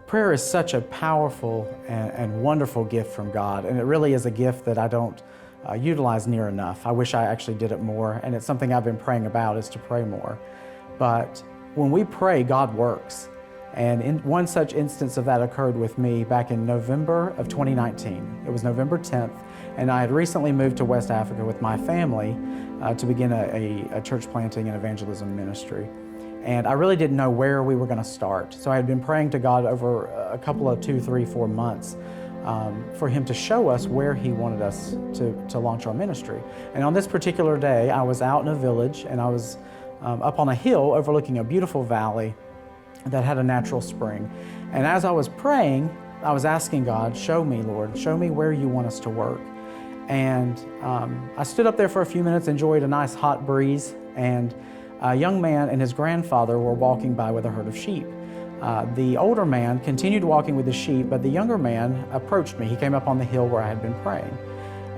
Prayer is such a powerful and wonderful gift from God, and it really is a gift that I don't utilize near enough. I wish I actually did it more, and it's something I've been praying about, is to pray more. But when we pray, God works. And one such instance of that occurred with me back in November of 2019. It was November 10th, and I had recently moved to West Africa with my family to begin a church planting and evangelism ministry. And I really didn't know where we were going to start. So I had been praying to God over a couple of 2, 3, 4 months for Him to show us where He wanted us to launch our ministry. And on this particular day, I was out in a village, and I was up on a hill overlooking a beautiful valley that had a natural spring. And as I was praying, I was asking God, show me, Lord, show me where you want us to work. And I stood up there for a few minutes, enjoyed a nice hot breeze, and a young man and his grandfather were walking by with a herd of sheep. The older man continued walking with the sheep, but the younger man approached me. He came up on the hill where I had been praying.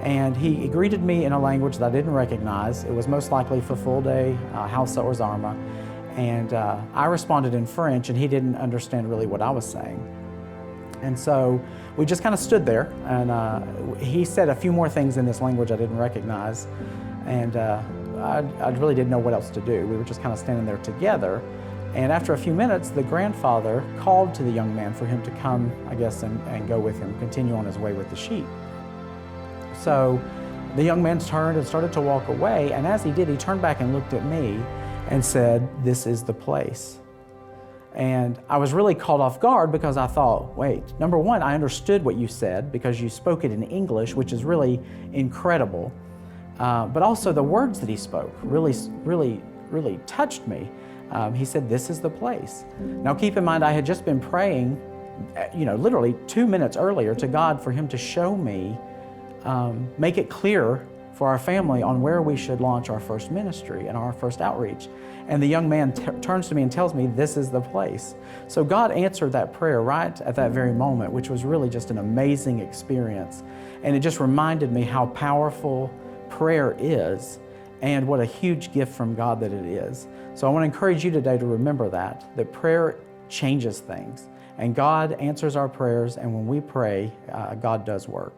And he greeted me in a language that I didn't recognize. It was most likely Fulfulde, Hausa or Zarma. And I responded in French, and he didn't understand really what I was saying. And so we just kind of stood there, and he said a few more things in this language I didn't recognize. And I really didn't know what else to do. We were just kind of standing there together. And after a few minutes, the grandfather called to the young man for him to come, I guess, and go with him, continue on his way with the sheep. So the young man turned and started to walk away. And as he did, he turned back and looked at me and said, "This is the place." And I was really caught off guard because I thought, wait, number one, I understood what you said because you spoke it in English, which is really incredible. But also the words that he spoke really touched me. He said, "This is the place." Now keep in mind, I had just been praying, literally 2 minutes earlier to God for Him to show me, make it clear for our family on where we should launch our first ministry and our first outreach. And the young man turns to me and tells me, "This is the place." So God answered that prayer right at that very moment, which was really just an amazing experience. And it just reminded me how powerful prayer is and what a huge gift from God that it is. So I want to encourage you today to remember that prayer changes things, and God answers our prayers, and when we pray, God does work.